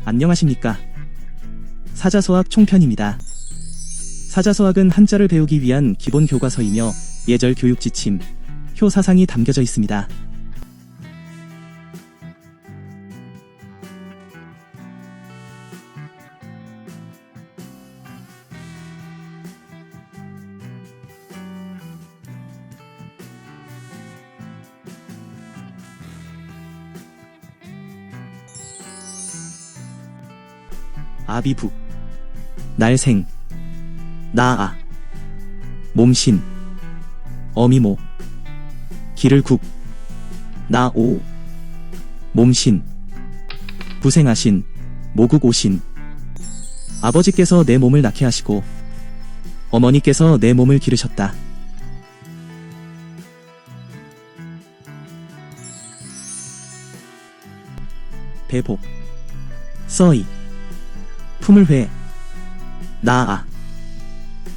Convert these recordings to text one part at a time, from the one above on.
안녕하십니까. 사자서학 총편입니다. 사자서학은 한자를 배우기 위한 기본 교과서이며 예절 교육 지침, 효 사상이 담겨져 있습니다. 아비부, 날생, 나아, 몸신, 어미모, 기를국, 나오, 몸신, 부생하신, 모국오신. 아버지께서 내 몸을 낳게 하시고 어머니께서 내 몸을 기르셨다. 배복, 서이, 품을회, 나아,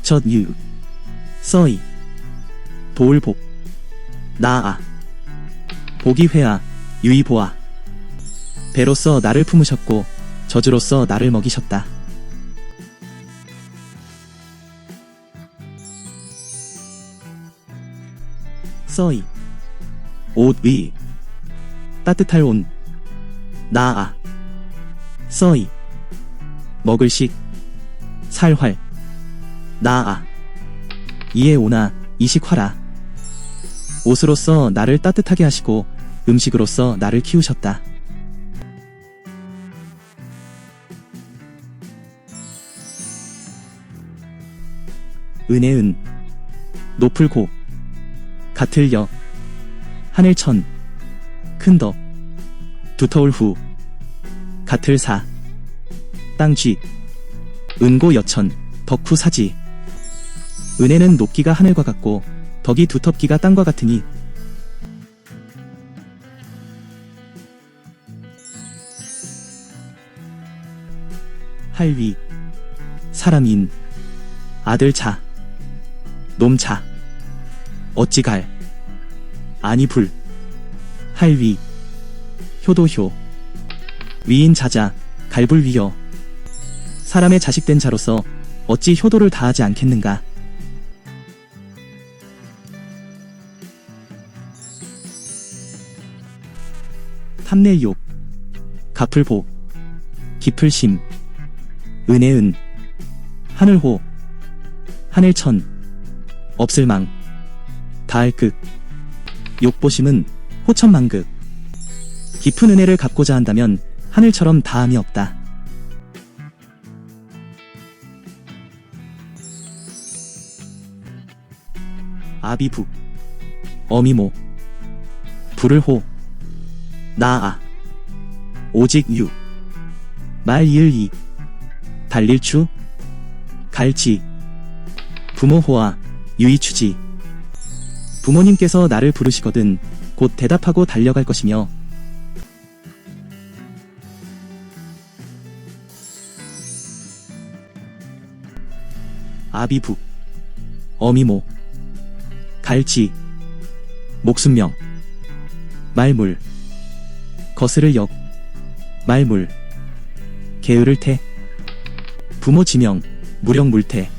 젖유, 서이, 도울복, 나아, 복이회아, 유이보아. 배로써 나를 품으셨고 젖으로써 나를 먹이셨다. 서이, 옷위, 따뜻할 온, 나아, 서이, 먹을식, 살활, 나아, 이에 오나, 이식화라. 옷으로써 나를 따뜻하게 하시고 음식으로써 나를 키우셨다. 은혜은, 높을고, 같을여, 하늘천, 큰덕, 두터울 후, 같을사, 땅쥐, 은고 여천, 덕후 사지. 은혜는 높기가 하늘과 같고 덕이 두텁기가 땅과 같으니 할위, 사람인, 아들자, 놈자, 어찌갈, 아니불, 할위, 효도효, 위인자자, 갈불위여. 사람의 자식된 자로서 어찌 효도를 다하지 않겠는가. 탐낼욕, 가풀복, 기풀심, 은혜은, 하늘호, 하늘천, 없을망, 다할극. 욕보심은 호천망극. 깊은 은혜를 갚고자 한다면 하늘처럼 다함이 없다. 아비부, 어미모, 불을호, 나아, 오직유, 말이을이, 달릴추, 갈지, 부모호아, 유이추지. 부모님께서 나를 부르시거든 곧 대답하고 달려갈 것이며 아비부, 어미모, 갈지, 목숨명, 말물, 거스를 역, 말물, 게으를 태, 부모 지명, 무령물태.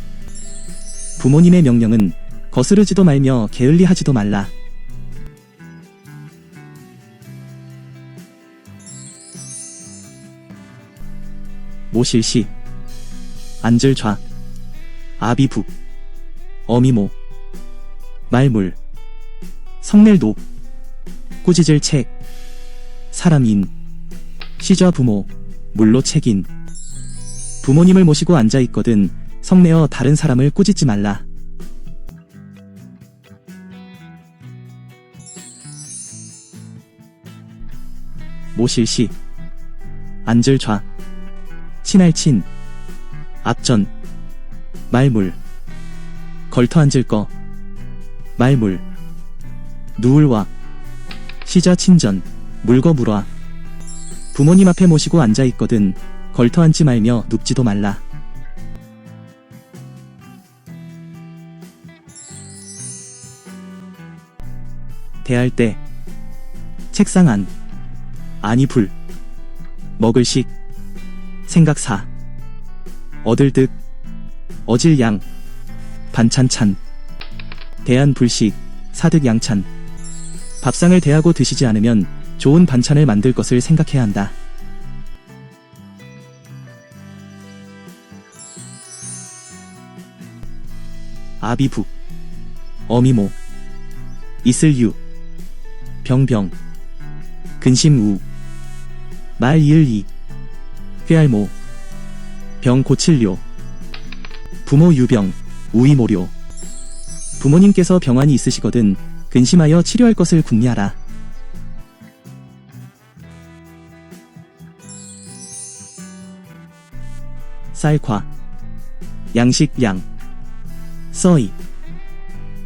부모님의 명령은 거스르지도 말며 게을리 하지도 말라. 모실시, 앉을좌, 아비부, 어미모, 말물, 성낼독, 꾸짖을 책, 사람인, 시좌 부모, 물로 책인. 부모님을 모시고 앉아있거든 성내어 다른 사람을 꾸짖지 말라. 모실시, 앉을좌, 친할친, 앞전, 말물, 걸터 앉을 거, 말물, 누울와, 시자 친전, 물거 물와. 부모님 앞에 모시고 앉아있거든 걸터 앉지 말며 눕지도 말라. 대할 때, 책상 안, 아니 불, 먹을식, 생각사, 얻을득, 어질양, 반찬찬, 대안불식, 사득양찬. 밥상을 대하고 드시지 않으면 좋은 반찬을 만들 것을 생각해야 한다. 아비북, 어미모, 이슬유, 병병, 근심우, 말이을이, 꾀알모, 병 고칠료, 부모 유병, 우이모료. 부모님께서 병환이 있으시거든 근심하여 치료할 것을 궁리하라. 쌀과, 양식양, 써이,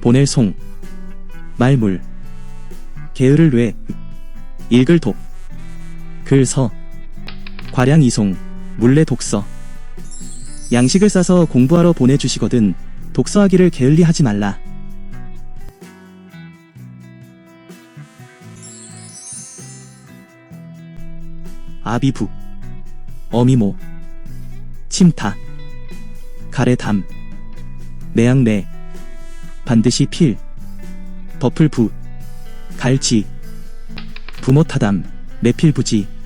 보낼 송, 말물, 게으를 뇌, 읽을 독, 글서, 과량 이송, 물레 독서. 양식을 싸서 공부하러 보내주시거든 독서하기를 게을리 하지 말라. 아비북, 어미모, 침타, 가래담, 매양매, 반드시 필, 버풀부, 갈지, 부모타담, 매필부지.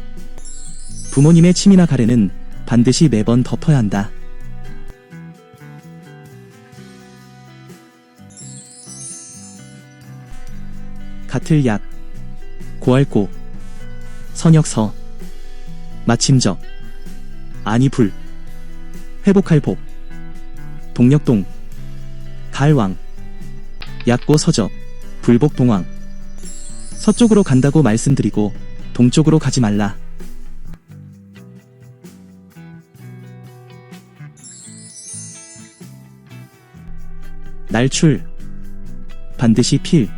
부모님의 침이나 가래는 반드시 매번 덮어야 한다. 가틀약, 고알고, 선역서, 마침적, 아니불, 회복할복, 동력동, 갈왕, 약고 서적, 불복동왕. 서쪽으로 간다고 말씀드리고 동쪽으로 가지 말라. 날출, 반드시 필,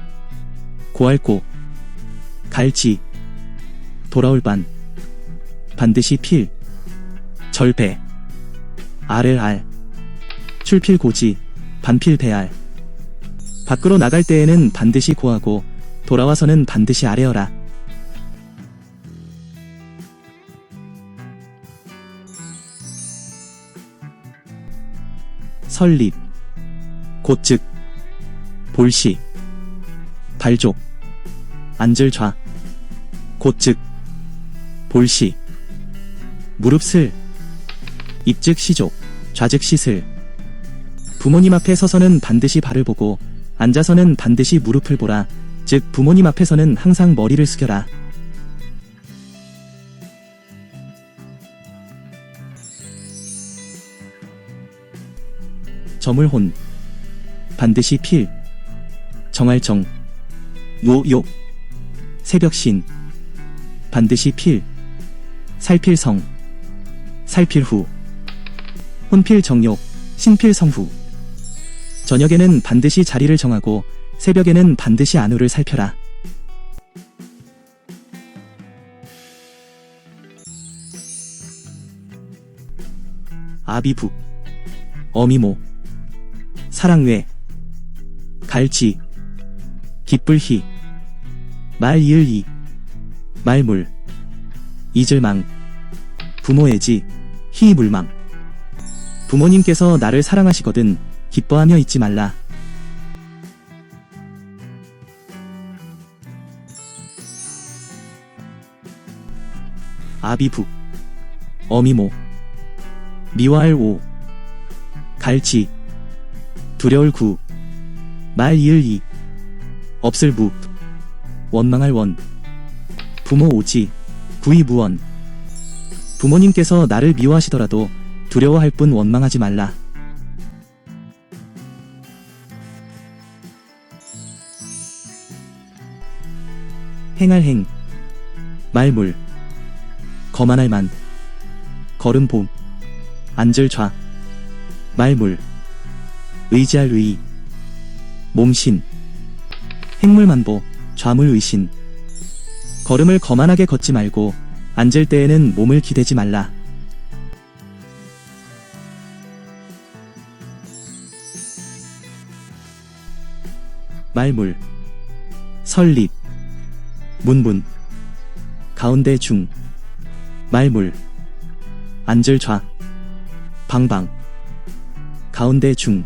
고알고, 갈지, 돌아올 반, 반드시 필, 절배, 알을 알, 출필고지, 반필배알. 밖으로 나갈 때에는 반드시 고하고 돌아와서는 반드시 아래어라. 설립, 곧즉, 볼시, 발족, 앉을좌, 곧즉, 볼시, 무릎슬, 입즉 시족, 좌즉 시슬. 부모님 앞에 서서는 반드시 발을 보고 앉아서는 반드시 무릎을 보라. 즉 부모님 앞에서는 항상 머리를 숙여라. 저물혼, 반드시 필, 정할정, 노욕, 새벽신, 반드시 필, 살필성, 살필후, 혼필정욕, 신필성후. 저녁에는 반드시 자리를 정하고 새벽에는 반드시 안우를 살펴라. 아비북, 어미모, 사랑외, 갈지, 기뿔희, 말이을이, 말물, 이질망, 부모애지, 희물망. 부모님께서 나를 사랑하시거든 기뻐하며 잊지 말라. 아비북, 어미모, 미와알 오, 갈지, 두려울 구, 말이을이, 없을 무, 원망할 원, 부모 오지, 구이 무원. 부모님께서 나를 미워하시더라도 두려워할 뿐 원망하지 말라. 행할 행, 말물, 거만할 만, 걸음 봄, 앉을 좌, 말물, 의지할 의, 몸신, 행물만보, 좌물 의신. 걸음을 거만하게 걷지 말고 앉을 때에는 몸을 기대지 말라. 말물, 설립, 문문, 가운데 중, 말물, 앉을 좌, 방방, 가운데 중,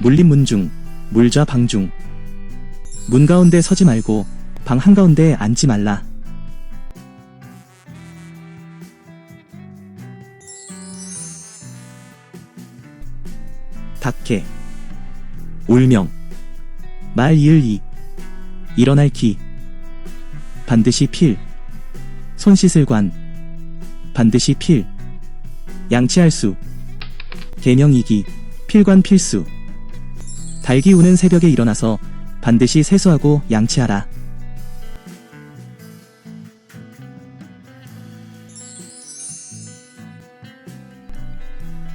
물림 문중, 물좌 방중. 문 가운데 서지 말고 방 한가운데 앉지 말라. 닭해, 울명, 말 이을 이, 일어날 기, 반드시 필, 손 씻을 관, 반드시 필, 양치할 수, 계명이기, 필관 필수. 달기 우는 새벽에 일어나서 반드시 세수하고 양치하라.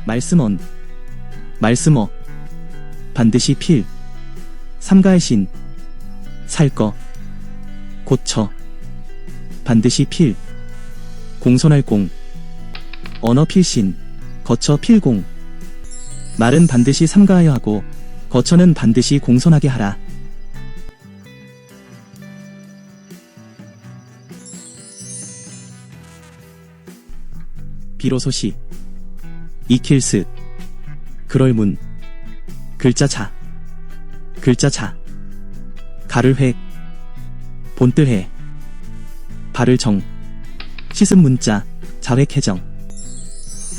말씀언, 말씀어, 반드시 필, 삼가의 신, 살거, 고처, 반드시 필, 공손할 공, 언어 필신, 거처 필공. 말은 반드시 삼가하여 하고 거처는 반드시 공손하게 하라. 비로소시, 이킬스, 그럴문, 글자 자, 글자 자, 가를 획, 본뜰 해, 발을 정, 씻은 문자, 자획 해정.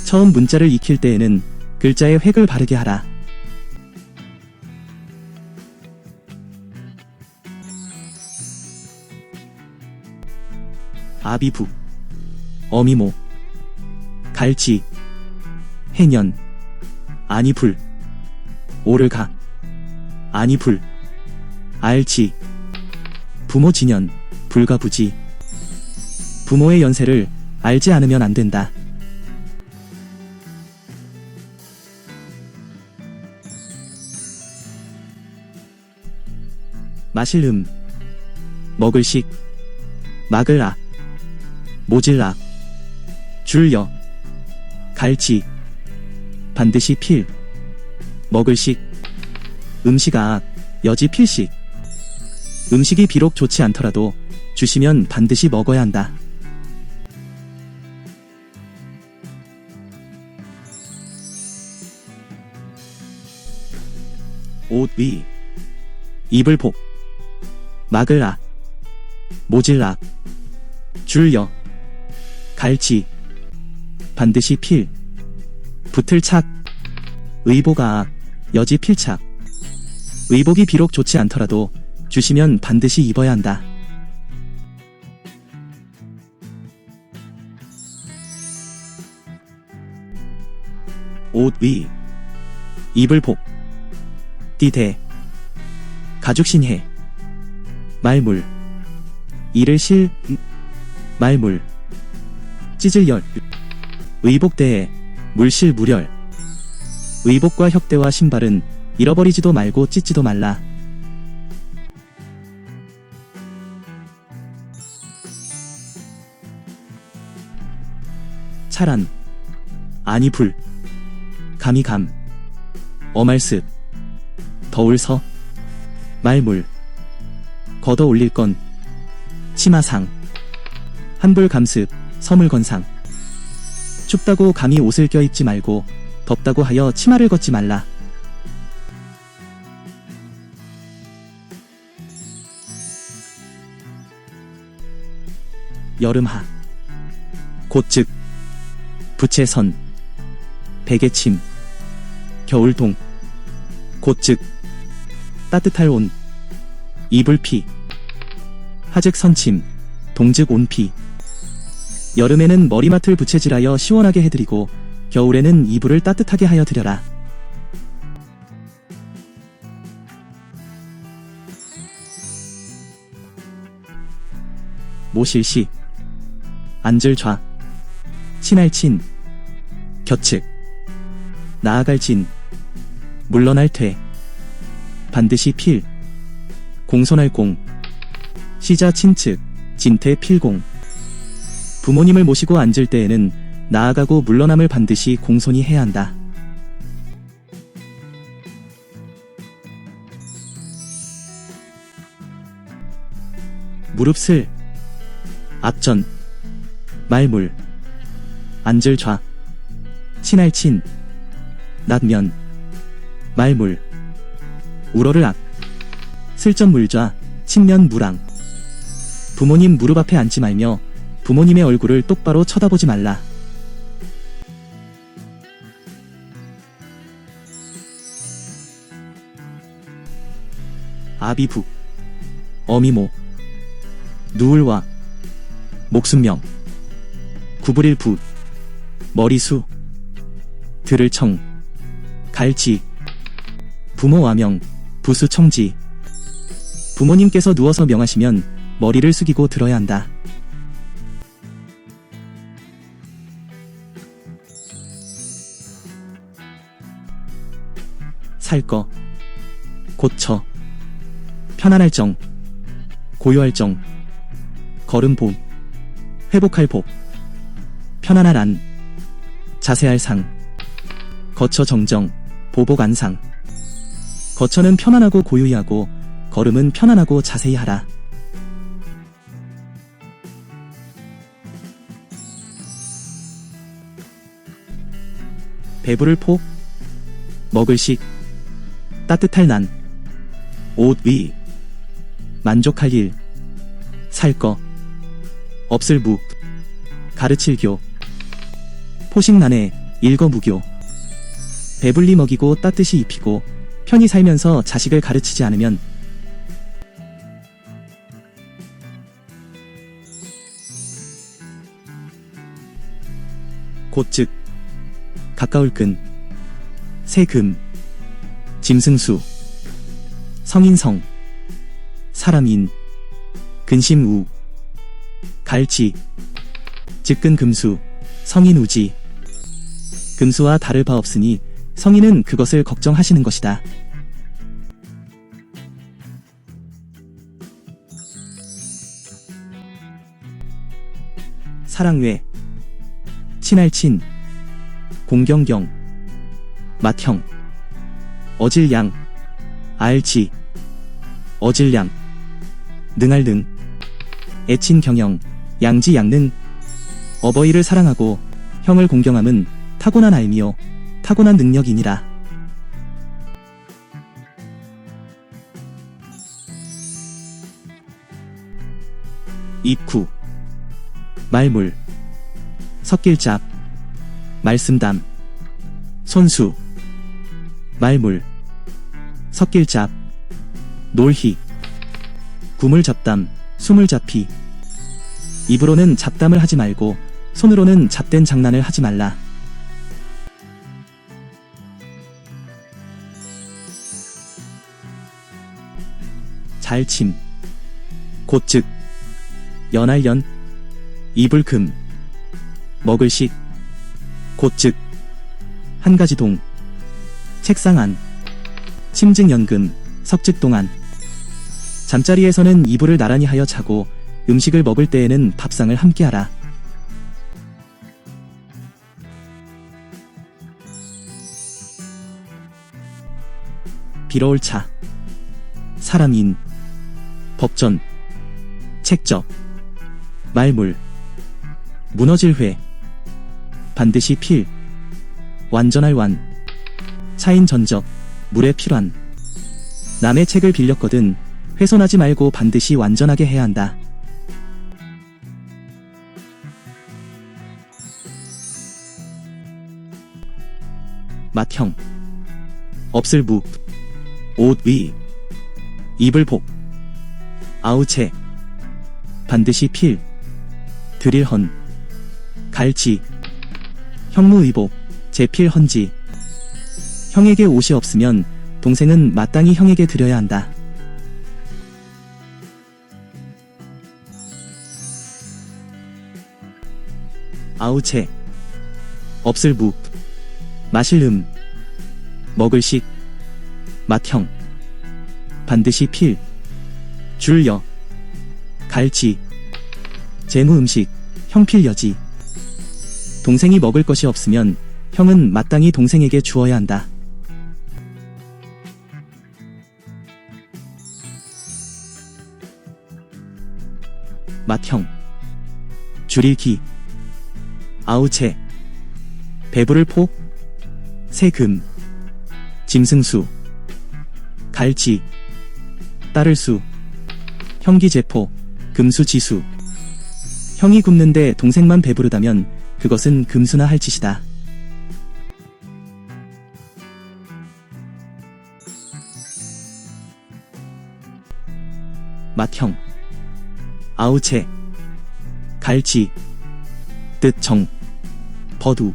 처음 문자를 익힐 때에는 글자의 획을 바르게 하라. 아비부, 어미모, 갈치, 해년, 아니불, 오르가, 아니불, 알치, 부모 진연, 불가부지. 부모의 연세를 알지 않으면 안 된다. 마실 먹을 식, 막을 악, 모질 악, 줄여, 갈치, 반드시 필, 먹을 식, 음식 악, 여지 필식. 음식이 비록 좋지 않더라도 주시면 반드시 먹어야 한다. 옷 위, 입을 복, 막을 악, 모질 악, 줄여, 갈치, 반드시 필, 붙을 착, 의복 악, 여지 필착. 의복이 비록 좋지 않더라도 주시면 반드시 입어야 한다. 옷 위, 입을 복, 띠대, 가죽신해, 말물, 이를 실, 말물, 찢을 열, 의복대에, 물실 무렬. 의복과 혁대와 신발은 잃어버리지도 말고 찢지도 말라. 차란, 아니불, 감이감, 어말습, 더울서, 말물, 걷어 올릴 건, 치마상, 한불감습, 서물건상. 춥다고 감히 옷을 껴입지 말고 덥다고 하여 치마를 걷지 말라. 여름하, 곧즉, 부채선, 베개침, 겨울동, 곧즉, 따뜻할 온, 이불피, 하즉 선침, 동즉 온피. 여름에는 머리맡을 부채질하여 시원하게 해드리고 겨울에는 이불을 따뜻하게 하여 드려라. 모실시, 앉을 좌, 친할 친, 곁측, 나아갈 진, 물러날 퇴, 반드시 필, 공손할 공, 시자 친측, 진퇴 필공. 부모님을 모시고 앉을 때에는 나아가고 물러남을 반드시 공손히 해야 한다. 무릎슬, 앞전, 말물, 앉을 좌, 친할 친, 낫면, 말물, 우러를 악, 슬점 물좌, 친면 무랑. 부모님 무릎 앞에 앉지 말며 부모님의 얼굴을 똑바로 쳐다보지 말라. 아비북, 어미모, 누울와, 목순명, 구부릴부, 머리수, 들을청, 갈치, 부모와명, 부수청지. 부모님께서 누워서 명하시면 머리를 숙이고 들어야 한다. 살 거, 고쳐, 편안할 정, 고요할 정, 걸음보, 회복할 복, 편안할 안, 자세할 상, 거처 정정, 보복 안상. 거처는 편안하고 고요히 하고 걸음은 편안하고 자세히 하라. 배부를 폭, 먹을 식, 따뜻할 난, 옷 위, 만족할 일, 살 거, 없을 무, 가르칠 교, 포식난해, 일거무교. 배불리 먹이고 따뜻이 입히고 편히 살면서 자식을 가르치지 않으면 곧즉 가까울 근, 세금, 짐승수, 성인성, 사람인, 근심우, 갈치, 즉근금수, 성인우지. 금수와 다를 바 없으니 성인은 그것을 걱정하시는 것이다. 사랑외, 친할 친, 공경경, 맏형, 어질양, 알치, 어질량, 능할 능, 애친 경영, 양지 양능. 어버이를 사랑하고 형을 공경함은 타고난 알미요 타고난 능력이니라. 입구, 말물, 섞일잡, 말씀담, 손수, 말물, 섞일잡, 놀희, 구물잡담, 수물잡히. 입으로는 잡담을 하지 말고 손으로는 잡된 장난을 하지 말라. 잘침, 곧즉, 연할연, 이불금, 먹을식, 곧즉, 한가지 동, 책상 안, 침증연금, 석즉동안. 잠자리에서는 이불을 나란히 하여 자고 음식을 먹을 때에는 밥상을 함께하라. 빌어올 차, 사람인, 법전, 책적, 말물, 무너질 회, 반드시 필, 완전할 완, 차인 전적, 물에 필환. 남의 책을 빌렸거든 훼손하지 말고 반드시 완전하게 해야 한다. 맏형, 없을 무, 옷 위, 입을 복, 아우체, 반드시 필, 드릴 헌, 갈치, 형무의복, 제필 헌지. 형에게 옷이 없으면 동생은 마땅히 형에게 드려야 한다. 아우체, 없을 무, 마실 먹을 식, 맏형, 반드시 필, 줄여, 갈치, 재무 음식, 형필 여지. 동생이 먹을 것이 없으면 형은 마땅히 동생에게 주어야 한다. 맏형, 줄일기, 아우체, 배부를 포, 새금, 짐승수, 갈지, 따를 수, 형기제포, 금수지수. 형이 굶는데 동생만 배부르다면 그것은 금수나 할 짓이다. 맏형, 아우체, 갈지, 뜻정, 버두,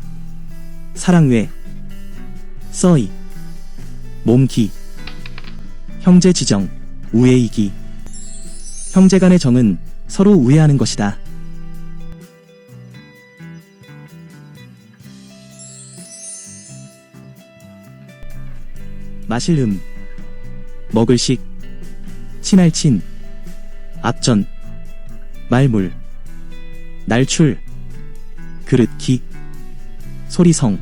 사랑외, 써이, 몸기, 형제지정, 우애이기. 형제간의 정은 서로 우애하는 것이다. 마실 먹을식, 친할친, 앞전, 말물, 날출, 그릇기, 소리성,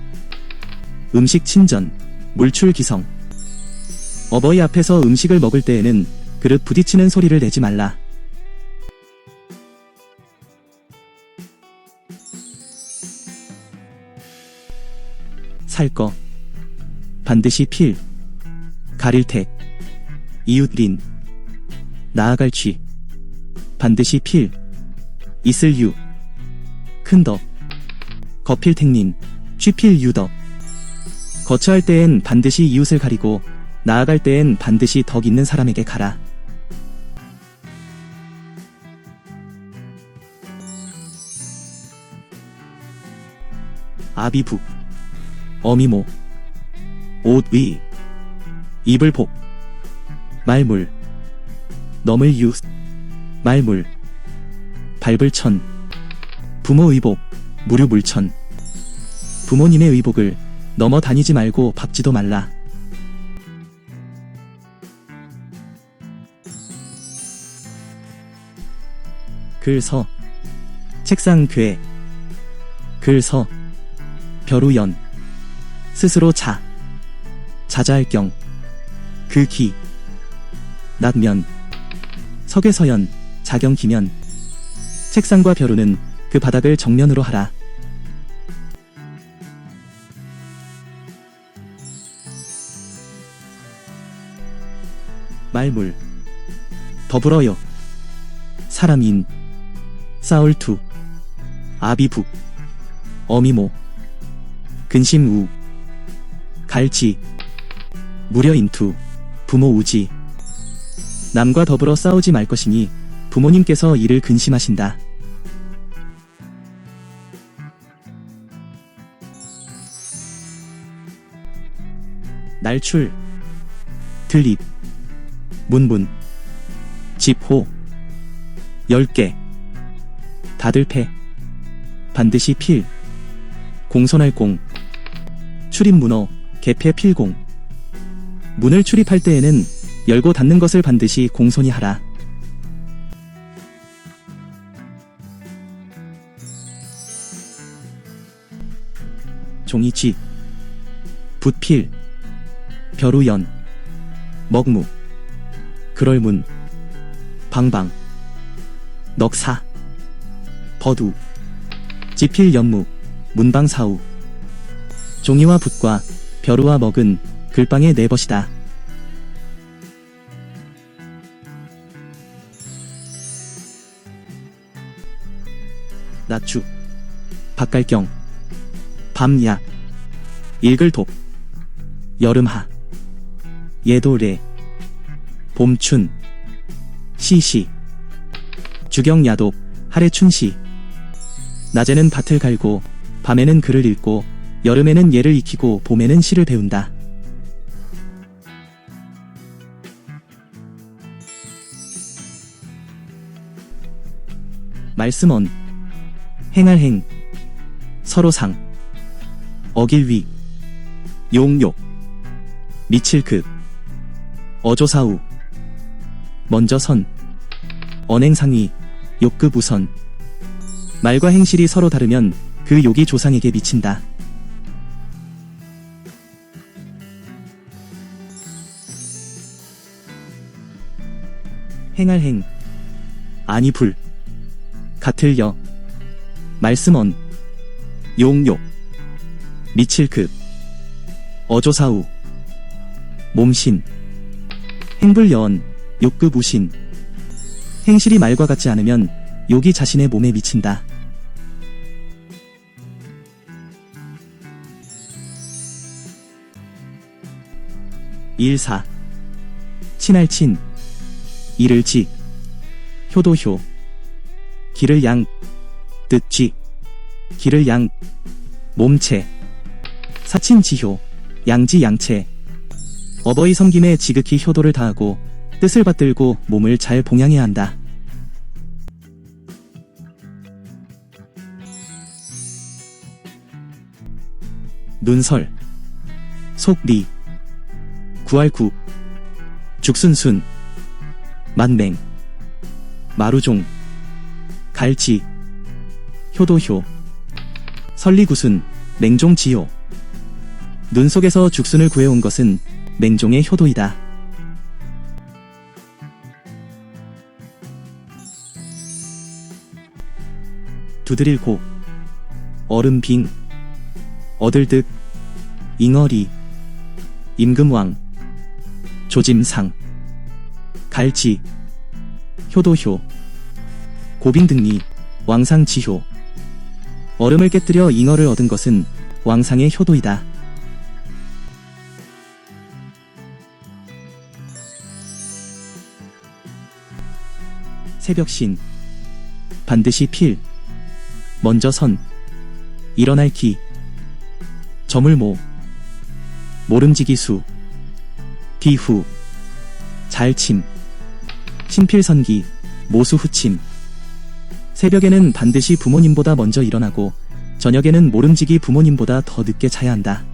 음식 친전, 물출기성. 어버이 앞에서 음식을 먹을 때에는 그릇 부딪히는 소리를 내지 말라. 살 거, 반드시 필, 가릴 택, 이웃린, 나아갈 취, 반드시 필, 있을 유, 큰 덕, 거필 택린, 취필 유덕. 거처할 때엔 반드시 이웃을 가리고 나아갈 때엔 반드시 덕 있는 사람에게 가라. 아비북, 어미모, 옷위, 이불복, 말물, 넘을 유, 말물, 밟을천, 부모 의복, 무류물천. 부모님의 의복을 넘어 다니지 말고 밟지도 말라. 글서, 책상 괴, 글서, 벼루연, 스스로 자, 자자할 경, 그기, 낙면, 석외서연, 자경기면. 책상과 벼루는 그 바닥을 정면으로 하라. 말물, 더불어요, 사람인, 싸울투, 아비북, 어미모, 근심우, 갈지, 무려인투, 부모 우지. 남과 더불어 싸우지 말 것이니 부모님께서 이를 근심하신다. 날출, 들립, 문분, 집호, 10개, 다들패, 반드시 필, 공손할 공, 출입 문어, 개패 필공. 문을 출입할 때에는 열고 닫는 것을 반드시 공손히 하라. 종이쥐, 붓필, 벼루연, 먹무, 그럴문, 방방, 넉사, 버두, 지필 연무, 문방사우. 종이와 붓과 벼루와 먹은 글방의 네 벗이다. 낮주, 박갈경, 밤야, 일글독, 여름하, 예도래, 봄춘, 시시, 주경야독, 하래춘시. 낮에는 밭을 갈고 밤에는 글을 읽고 여름에는 예를 익히고 봄에는 시를 배운다. 말씀언, 행할행, 서로상, 어길위, 용욕, 미칠극, 어조사우, 먼저선, 언행상위, 욕급우선. 말과 행실이 서로 다르면 그 욕이 조상에게 미친다. 행할행, 아니불, 같을여, 말씀언, 용욕, 미칠급, 어조사우, 몸신, 행불여언, 욕급 우신. 행실이 말과 같지 않으면 욕이 자신의 몸에 미친다. 일사, 친할친, 이를지, 효도효, 기를 양, 뜻쥐, 기를 양, 몸체, 사친지효, 양지양체. 어버이 섬김에 지극히 효도를 다하고 뜻을 받들고 몸을 잘 봉양해야 한다. 눈설, 속리, 구할구, 죽순순, 만맹, 마루종, 갈지, 효도효, 설리구순, 맹종지효. 눈 속에서 죽순을 구해온 것은 맹종의 효도이다. 두드릴고, 얼음빙, 어들득, 잉어리, 임금왕, 조짐상, 갈지, 효도효, 고빙등리, 왕상지효. 얼음을 깨뜨려 잉어를 얻은 것은 왕상의 효도이다. 새벽신, 반드시 필, 먼저 선, 일어날 기, 저물모, 모름지기수, 비후, 잘침, 신필선기, 모수후침. 새벽에는 반드시 부모님보다 먼저 일어나고 저녁에는 모름지기 부모님보다 더 늦게 자야 한다.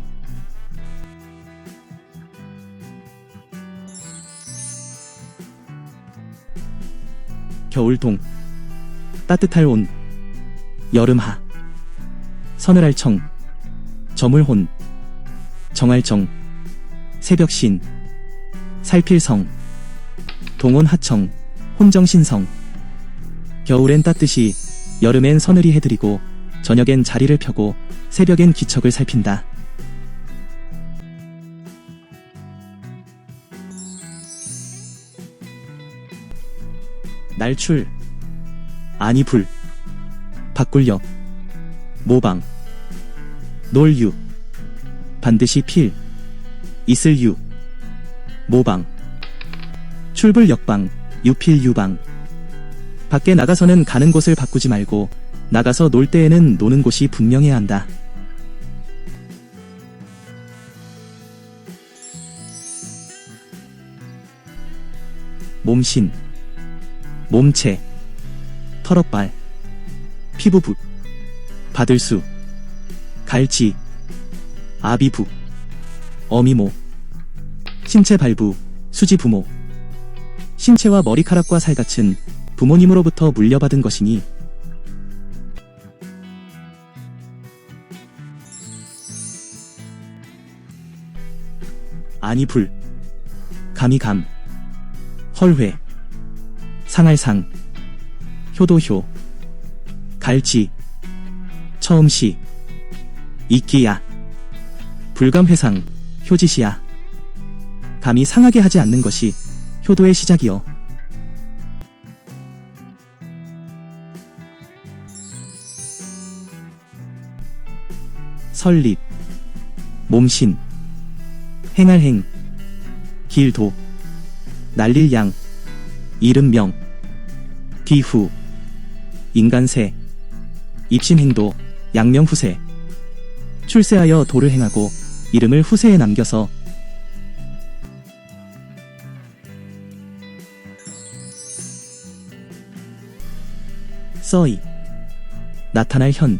겨울동, 따뜻할 온, 여름하, 서늘할 청, 저물혼, 정할정, 새벽신, 살필성, 동온하청, 혼정신성. 겨울엔 따뜻이, 여름엔 서늘이 해드리고 저녁엔 자리를 펴고 새벽엔 기척을 살핀다. 날출, 아니불, 바꿀역, 모방, 놀유, 반드시 필, 있을유, 모방, 출불역방, 유필유방. 밖에 나가서는 가는 곳을 바꾸지 말고 나가서 놀 때에는 노는 곳이 분명해야 한다. 몸신, 몸체, 털업발, 피부붓, 바들수, 갈지, 아비부, 어미모, 신체발부, 수지부모. 신체와 머리카락과 살갗은 부모님으로부터 물려받은 것이니 아니불, 감이감, 헐회, 상할상, 효도효, 갈지, 처음시, 이끼야, 불감회상, 효지시야. 감이 상하게 하지 않는 것이 효도의 시작이요. 설립, 몸신, 행할행, 길도, 날릴양, 이름명, 기후, 인간세, 입신행도, 양명후세. 출세하여 도를 행하고 이름을 후세에 남겨서 써이, 나타날 현,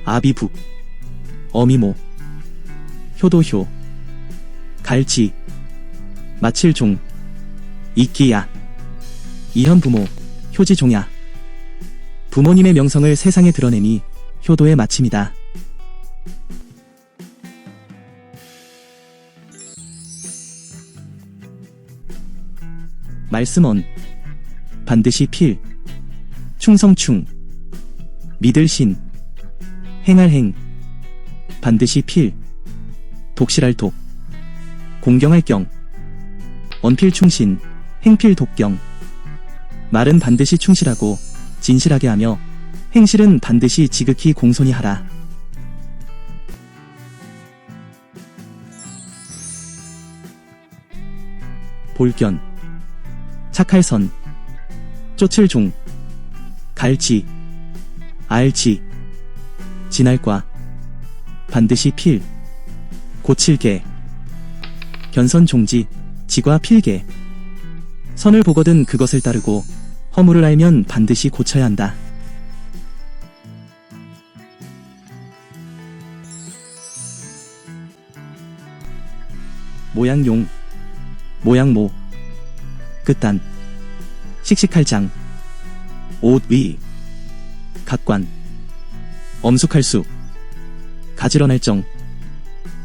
아비부, 어미모, 효도효, 갈지, 마칠종, 이끼야, 이현부모, 효지종야. 부모님의 명성을 세상에 드러내니 효도의 마침이다. 말씀언, 반드시 필, 충성충, 믿을신, 행할행, 반드시 필. 독실할 독. 공경할 경. 언필 충신, 행필 독경. 말은 반드시 충실하고 진실하게 하며 행실은 반드시 지극히 공손히 하라. 볼견. 착할 선. 쫓을 종. 갈지. 알지. 진할과. 반드시 필. 고칠개. 견선 종지. 지과 필개. 선을 보거든 그것을 따르고 허물을 알면 반드시 고쳐야 한다. 모양용. 모양모. 끝단. 씩씩할 장. 옷 위. 각관. 엄숙할 수. 가지런할 정.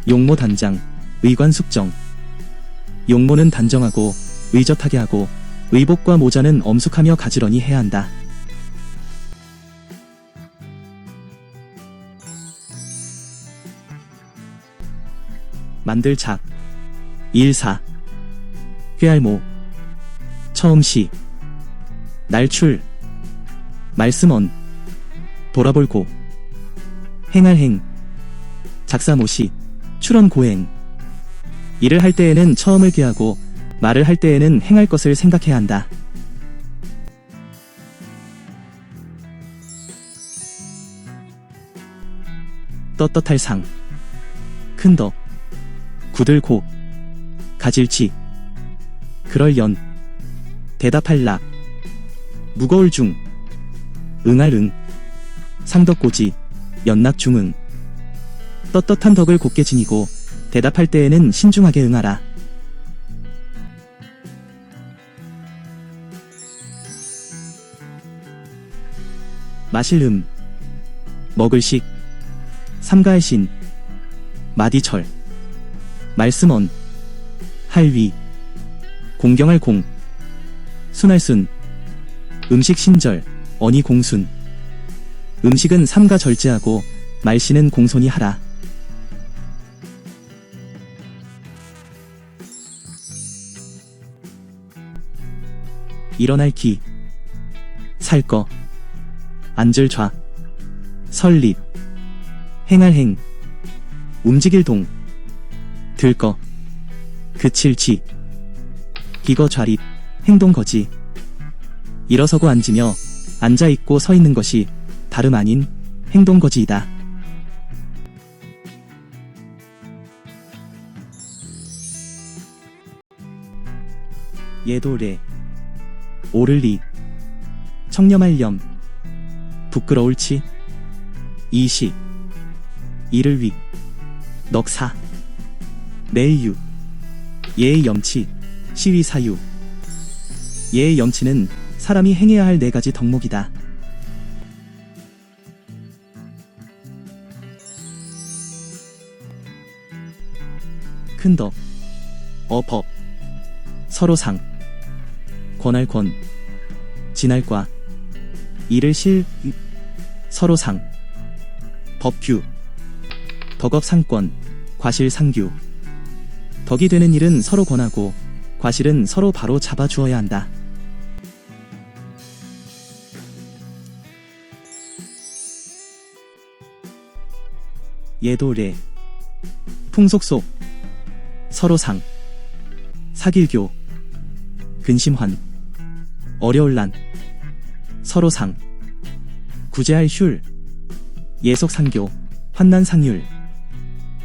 용모 단장. 의관 숙정. 용모는 단정하고 의젓하게 하고 의복과 모자는 엄숙하며 가지런히 해야 한다. 만들 작. 일사. 꾀알모. 처음시. 날출. 말씀언. 돌아볼고. 행할행. 작사모시. 출언고행. 일을 할 때에는 처음을 꾀하고 말을 할 때에는 행할 것을 생각해야 한다. 떳떳할 상. 큰 덕. 굳을고. 가질치. 그럴 연. 대답할 락. 무거울 중. 응할 응. 상덕고지. 연락 중응. 떳떳한 덕을 곧게 지니고 대답할 때에는 신중하게 응하라. 마실 먹을 식. 삼가의 신. 마디철. 말씀언. 할위. 공경할 공. 순할 순. 음식 신절. 언이 공순. 음식은 삼가 절제하고 말씨는 공손히 하라. 일어날 기. 살 거. 앉을 좌. 설립. 행할 행. 움직일 동. 들 거. 그칠 지. 기거 좌립. 행동 거지. 일어서고 앉으며 앉아 있고 서 있는 것이 다름 아닌 행동 거지이다. 예도래. 오를 리. 청렴할 염. 부끄러울 치. 이시. 이를 위. 넉사. 내유. 예의 염치. 시위 사유. 예의 염치는 사람이 행해야 할 4가지 덕목이다. 큰 덕. 어법. 서로 상. 권할 권. 진할 과. 이를 실. 서로 상. 법규. 덕업 상권. 과실 상규. 덕이 되는 일은 서로 권하고 과실은 서로 바로 잡아 주어야 한다. 예도래. 풍속 속. 서로 상. 사길교. 근심환. 어려울 난. 서로 상. 구제할 휼. 예속 상교. 환난 상률.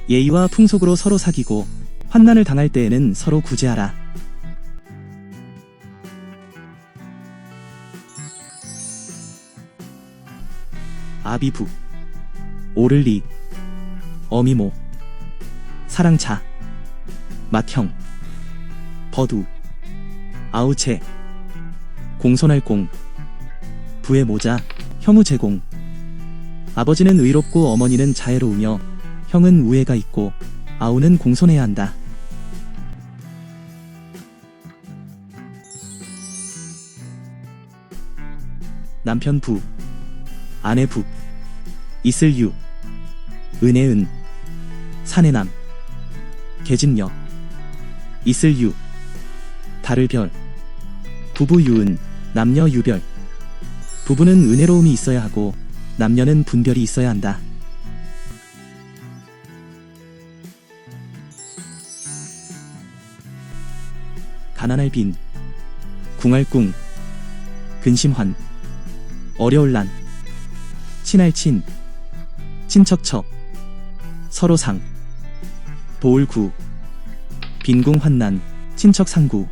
예의와 풍속으로 서로 사귀고 환난을 당할 때에는 서로 구제하라. 아비부. 오를 리. 어미모. 사랑차. 맏형. 버두. 아우체. 공손할 공. 부의 모자. 형우 제공. 아버지는 의롭고 어머니는 자애로우며 형은 우애가 있고 아우는 공손해야 한다. 남편 부. 아내 부. 있을 유. 은혜은. 사내남 계집녀 있을유 다를별 부부유은 남녀 유별 부부는 은혜로움이 있어야 하고 남녀는 분별이 있어야 한다. 가난할 빈 궁할 궁 근심환 어려울 난 친할 친 친척척 서로상 도울구 빈궁 환난 친척 상구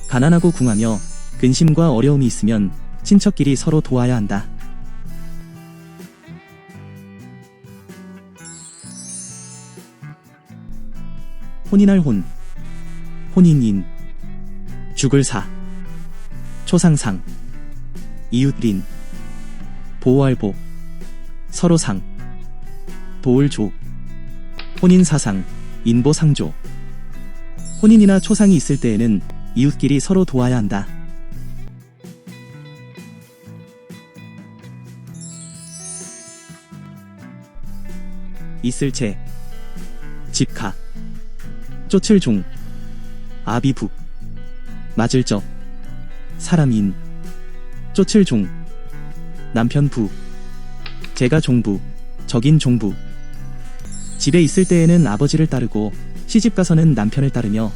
가난하고 궁하며 근심과 어려움이 있으면 친척끼리 서로 도와야 한다. 혼인할 혼 혼인인 죽을 사 초상상 이웃린 보호할 보 서로상 도울조 혼인사상 인보상조 혼인이나 초상이 있을 때에는 이웃끼리 서로 도와야 한다. 있을 제 집가 쫓을 종 아비부 맞을 적 사람인 쫓을 종 남편 부 제가 종부 적인 종부 집에 있을 때에는 아버지를 따르고 시집 가서는 남편을 따르며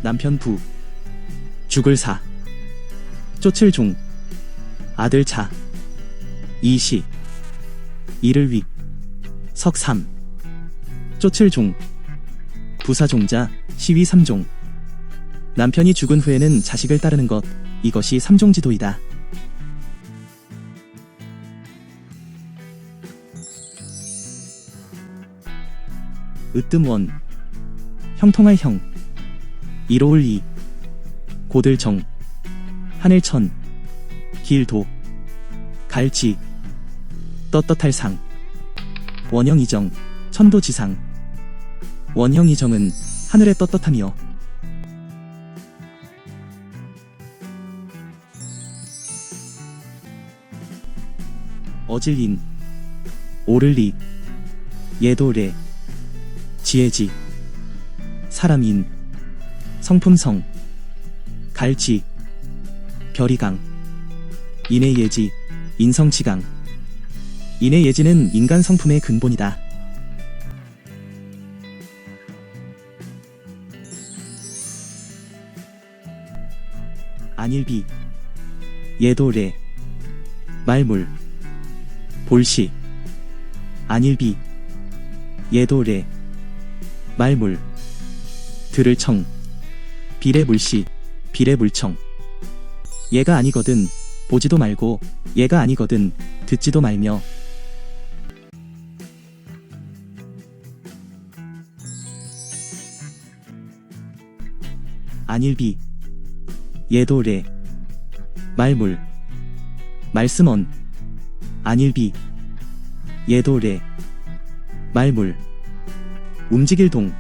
남편 부 죽을 사 쫓을 종 아들 차 이시 이를 위 석삼 쫓을 종 부사종자 시위 삼종 남편이 죽은 후에는 자식을 따르는 것 이것이 삼종지도이다. 으뜸원 형통할 형 이로울 이 고들정 하늘천 길도 갈지 떳떳할 상 원형이정 천도지상 원형이정은 하늘의 떳떳함이요 어질인 오를리 예도래 지혜지 사람인 성품성 갈지 별이강 인해예지 인성치강 인해예지는 인간 성품의 근본이다. 안일비 예도래 말물 볼시 안일비 예도래 말물 들을 청 비례물시 비례물청 얘가 아니거든 보지도 말고 얘가 아니거든 듣지도 말며 안일비 예도래 말물 말씀언 안일비 예도래 말물 움직일 동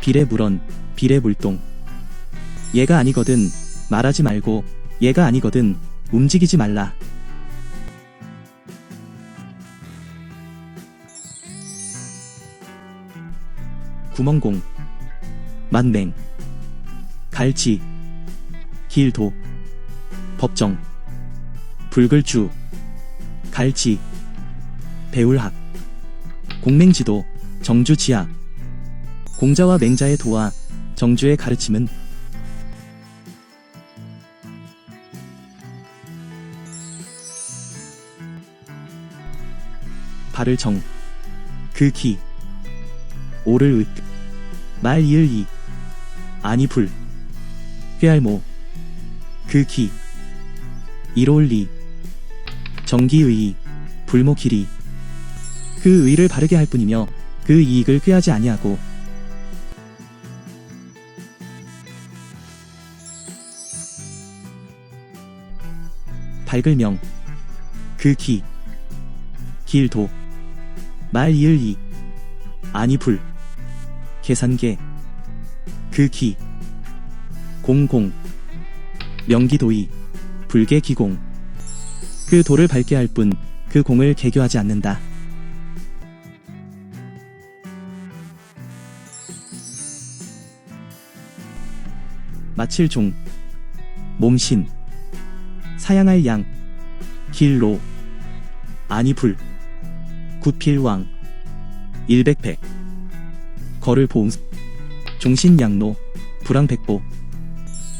비례물언 비례물동 얘가 아니거든 말하지 말고 얘가 아니거든 움직이지 말라. 구멍공 만맹 갈지 길도 법정 불글주 갈지 배울학 공맹지도 정주지학 공자와 맹자의 도와 정주의 가르침은 발을 정 그 기 오를 읒 말 이을 이 아니 불 꾀알모 그 기 이로울 리 정기의 불모 길이 그 의를 바르게 할 뿐이며 그 이익을 꾀하지 아니하고 밝을 명 그 기 길도 말 이을 이 아니 불 계산계 그 기 공공 명기도의 불개 기공. 그 돌을 밟게 할 뿐 그 공을 개교하지 않는다. 마칠 종. 몸신. 사양할 양. 길로. 아니 불. 구필왕. 일백백. 거를 보응. 종신양로. 불황백보.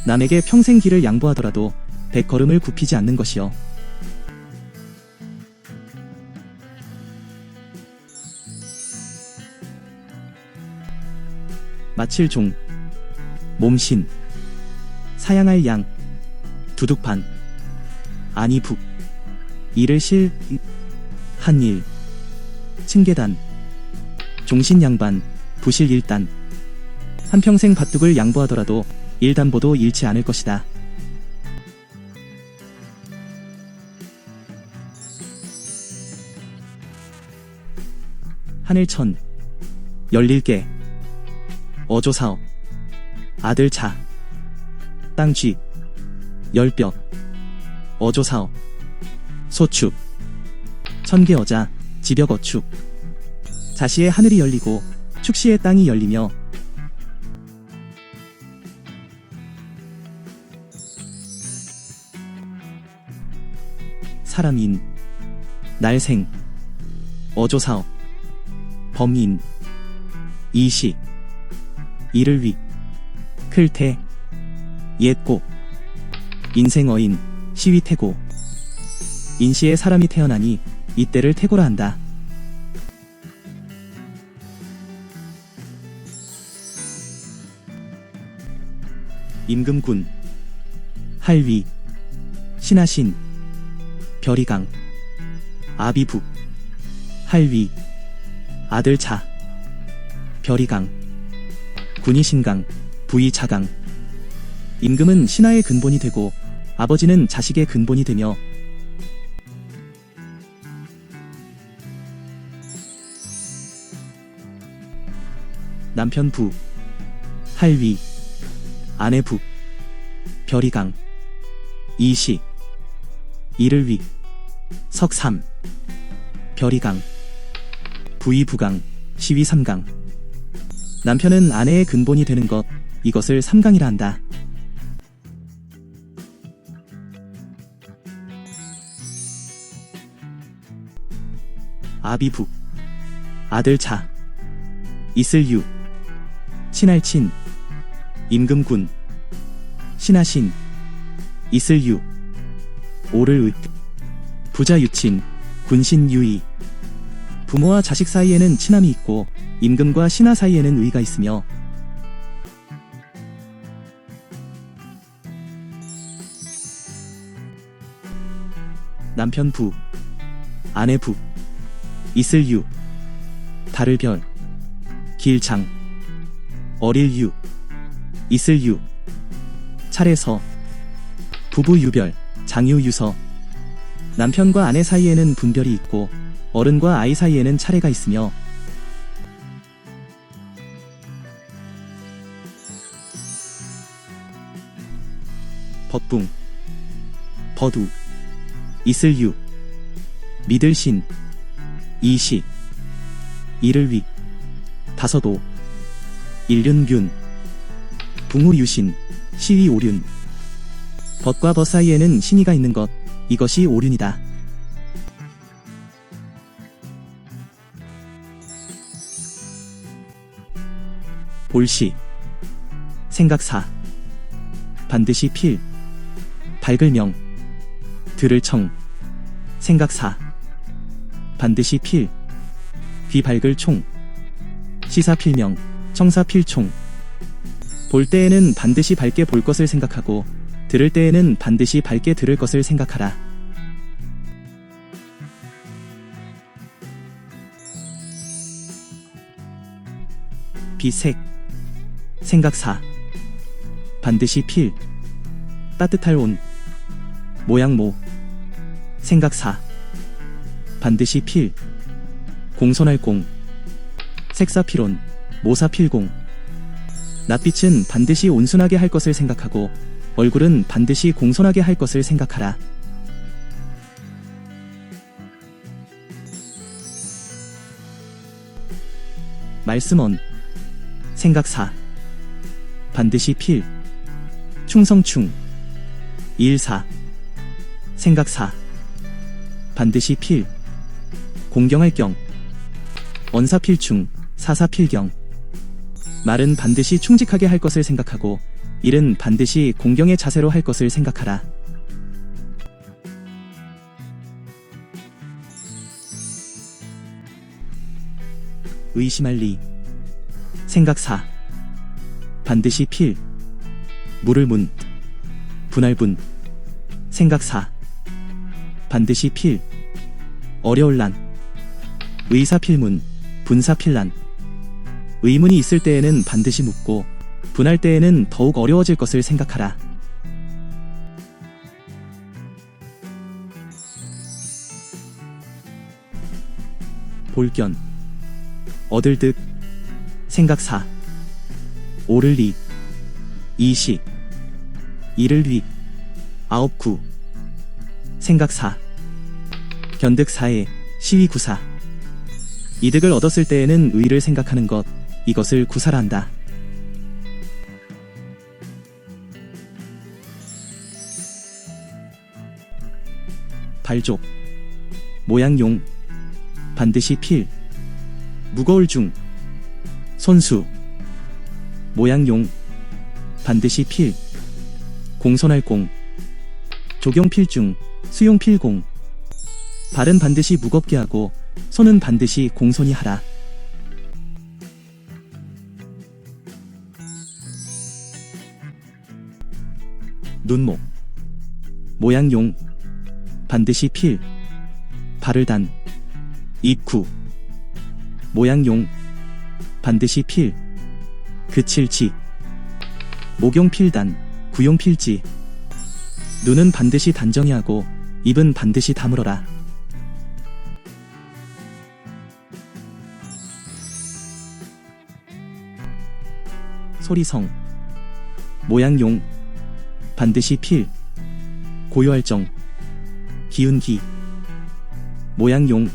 남에게 평생 길을 양보하더라도 백걸음을 굽히지 않는 것이요. 마칠 종. 몸신. 사양할 양. 두둑판. 아니 북. 이를 실. 한일. 층계단. 종신양반. 부실 일단. 한평생 밭둑을 양보하더라도 일단보도 잃지 않을 것이다. 하늘천. 열릴개. 어조사업. 아들 자. 땅쥐. 열벽. 어조사업. 소축. 천개어자. 지벽어축. 자시의 하늘이 열리고 축시의 땅이 열리며 사람인. 날생. 어조사업. 범인. 이시. 이를 위. 클태. 옛곡. 인생어인. 시위태고. 인시에 사람이 태어나니 이때를 태고라 한다. 임금군. 할위. 신하신. 별이강. 아비북. 할위. 아들 자. 별이강. 군이 신강. 부이 자강. 임금은 신하의 근본이 되고 아버지는 자식의 근본이 되며 남편 부. 할위. 아내 부. 별이강. 이시. 이를 위. 석삼. 별이강. 부이 부강. 시위 삼강. 남편은 아내의 근본이 되는 것, 이것을 삼강이라 한다. 아비북. 아들 자. 이슬유. 친할친. 임금군. 신하신. 이슬유. 오를의. 부자유친. 군신유의. 부모와 자식 사이에는 친함이 있고 임금과 신하 사이에는 의가 있으며 남편 부. 아내 부. 이슬유. 달을별. 길장. 어릴유. 이슬유. 차례서. 부부유별. 장유유서. 남편과 아내 사이에는 분별이 있고 어른과 아이 사이에는 차례가 있으며 법붕. 버두. 이슬유. 믿을신. 이시. 이를 위. 다서도. 일륜균. 붕우유신. 시위 오륜. 벗과 벗 사이에는 신이가 있는 것, 이것이 오륜이다. 볼시. 생각사. 반드시 필. 밝을 명. 들을 청. 생각사. 반드시 필. 귀 밝을 총. 시사필명. 청사필총. 볼 때에는 반드시 밝게 볼 것을 생각하고 들을 때에는 반드시 밝게 들을 것을 생각하라. 비색. 생각사. 반드시 필. 따뜻할 온. 모양모. 생각사. 반드시 필. 공손할 공. 색사필온. 모사필공. 낯빛은 반드시 온순하게 할 것을 생각하고 얼굴은 반드시 공손하게 할 것을 생각하라. 말씀언, 생각사, 반드시 필, 충성충, 일사, 생각사, 반드시 필, 공경할 경, 언사필충, 사사필경. 말은 반드시 충직하게 할 것을 생각하고 일은 반드시 공경의 자세로 할 것을 생각하라. 의심할 리, 생각사, 반드시 필, 물을 문, 분할분, 생각사, 반드시 필, 어려울 난, 의사필문, 분사필난. 의문이 있을 때에는 반드시 묻고 분할 때에는 더욱 어려워질 것을 생각하라. 볼견, 얻을 득, 생각사, 오를 리, 이시, 이를 위, 아홉구, 생각사, 견득사에, 시위구사. 이득을 얻었을 때에는 의를 생각하는 것, 이것을 구사라 한다. 발족, 모양용, 반드시 필, 무거울 중, 손수, 모양용, 반드시 필, 공손할 공, 조경필중, 수용필공. 발은 반드시 무겁게 하고 손은 반드시 공손히 하라. 눈목, 모양용, 반드시 필, 발을 단, 입구, 모양용, 반드시 필, 그칠지, 목용필단, 구용필지. 눈은 반드시 단정히 하고 입은 반드시 다물어라. 소리성, 모양용, 반드시 필, 고요할정, 기운기, 모양용,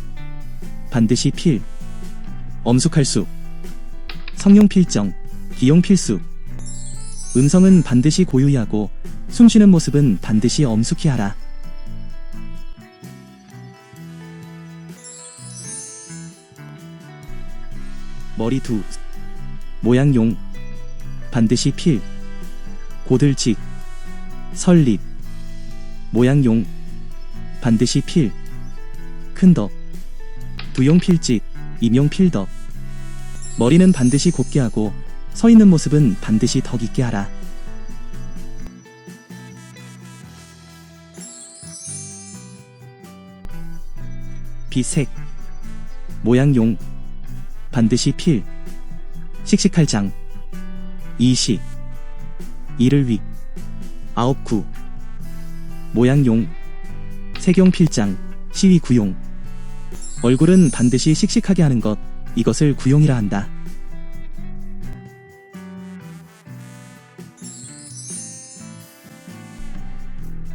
반드시 필, 엄숙할수, 성용필정, 기용필수. 음성은 반드시 고요히 하고 숨쉬는 모습은 반드시 엄숙히 하라. 머리두, 모양용, 반드시 필, 고들직, 설립, 모양용, 반드시 필, 큰덕, 두용필직, 임용필덕. 머리는 반드시 곱게 하고 서 있는 모습은 반드시 덕 있게 하라. 비색, 모양용, 반드시 필, 씩씩할 장, 이시, 이를 위, 아홉구, 모양용, 세경필장, 시위 구용. 얼굴은 반드시 씩씩하게 하는 것, 이것을 구용이라 한다.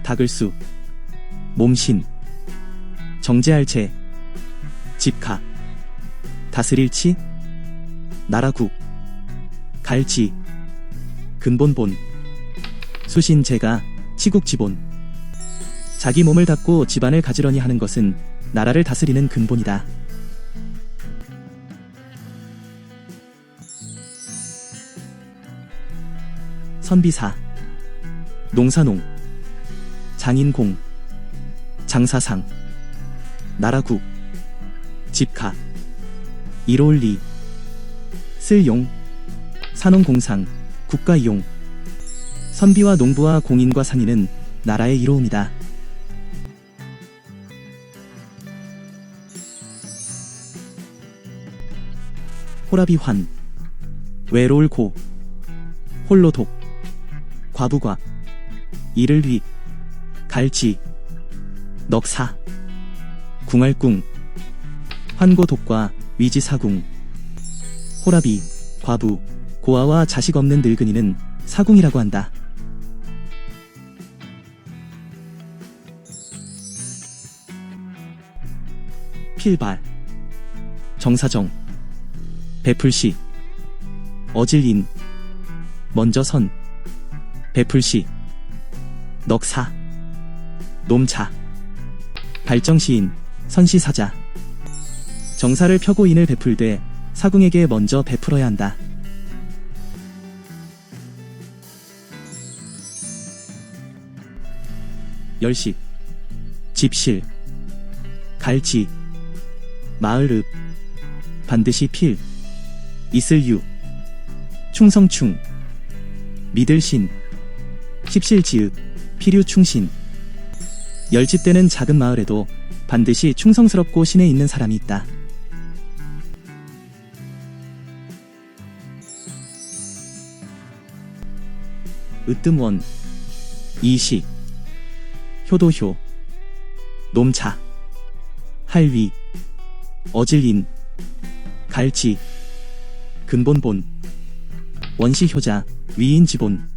닭을수, 몸신, 정제할체, 집카, 다스릴치, 나라국, 갈지, 근본본, 수신제가, 치국지본. 자기 몸을 닦고 집안을 가지런히 하는 것은 나라를 다스리는 근본이다. 선비사, 농사농, 장인공, 장사상, 나라국, 집카, 이로울리, 쓸용, 산업공상, 국가이용. 선비와 농부와 공인과 상인은 나라의 이로움이다. 호라비환, 외로울 고, 홀로독, 과부과, 이를 위, 갈지, 넉사, 궁알궁, 환고독과 위지사궁. 호라비, 과부, 고아와 자식 없는 늙은이는 사궁이라고 한다. 필발, 정사정, 베풀시, 어질인, 먼저 선, 베풀시, 넉사, 놈차, 발정시인, 선시사자. 정사를 펴고 인을 베풀되 사궁에게 먼저 베풀어야 한다. 열식, 집실, 갈지, 마을읍, 반드시 필, 있을유, 충성충, 믿을신, 십실지읍, 필유충신. 열집되는 작은 마을에도 반드시 충성스럽고 신에 있는 사람이 있다. 으뜸원, 이식, 효도효, 놈차, 할위, 어질인, 갈지, 근본본, 원시효자, 위인지본.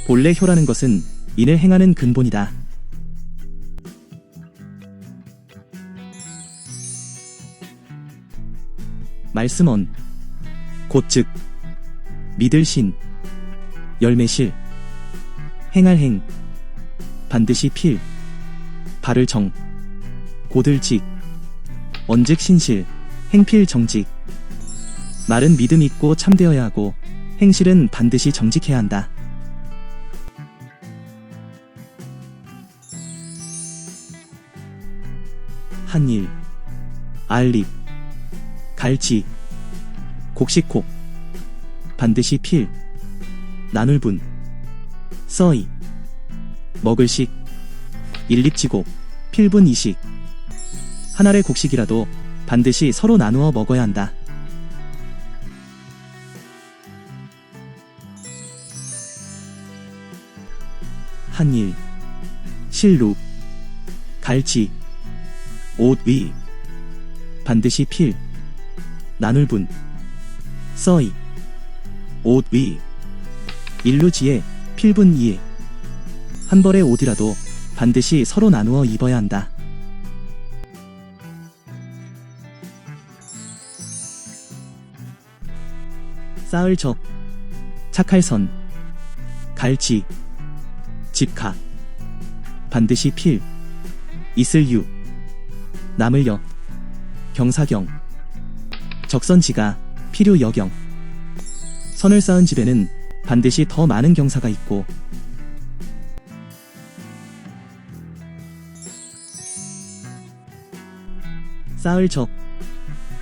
본래 효라는 것은 인을 행하는 근본이다. 말씀언, 곧즉, 믿을신, 열매실, 행할행, 반드시 필, 발을정, 고들직, 언즉신실, 행필정직. 말은 믿음 있고 참되어야 하고 행실은 반드시 정직해야 한다. 한일, 알립, 갈지, 곡식콕, 반드시 필, 나눌분, 써이, 먹을식, 일립지곡, 필분이식. 한 알의 곡식이라도 반드시 서로 나누어 먹어야 한다. 한일, 실룩, 갈지, 옷위, 반드시 필, 나눌분, 써이, 옷위, 일루지에, 필분이에. 한 벌의 옷이라도 반드시 서로 나누어 입어야 한다. 쌓을 적, 착할선, 갈지, 집가, 반드시 필, 있을유, 남을여, 경사경, 적선지가, 필요여경. 선을 쌓은 집에는 반드시 더 많은 경사가 있고 쌓을 적,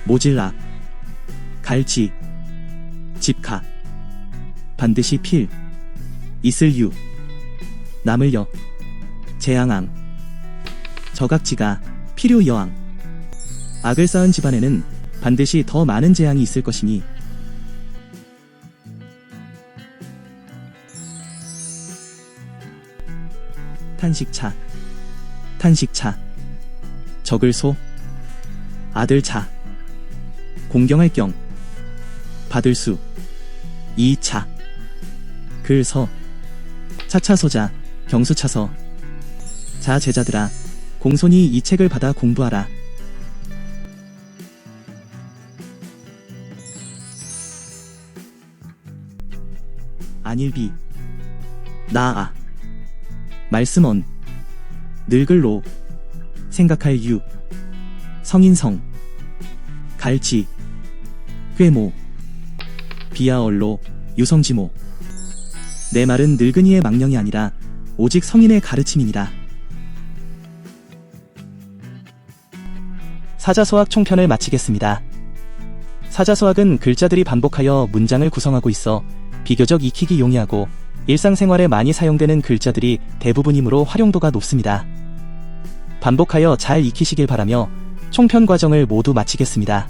모질락, 갈지, 집가, 반드시 필, 있을유, 남을여, 재앙왕, 저각지가, 필요여왕. 악을 쌓은 집안에는 반드시 더 많은 재앙이 있을 것이니 탄식차, 탄식차, 적을소, 아들차, 공경할 경, 받을 수, 이차, 글서, 차차서자, 경수차서. 자 제자들아, 공손히 이 책을 받아 공부하라. 안일비, 나아, 말씀언, 늙을로, 생각할 유, 성인성, 갈지, 꾀모, 비아얼로, 유성지모. 내 말은 늙은이의 망령이 아니라 오직 성인의 가르침이니라. 사자소학 총편을 마치겠습니다. 사자소학은 글자들이 반복하여 문장을 구성하고 있어 비교적 익히기 용이하고 일상생활에 많이 사용되는 글자들이 대부분이므로 활용도가 높습니다. 반복하여 잘 익히시길 바라며 총편 과정을 모두 마치겠습니다.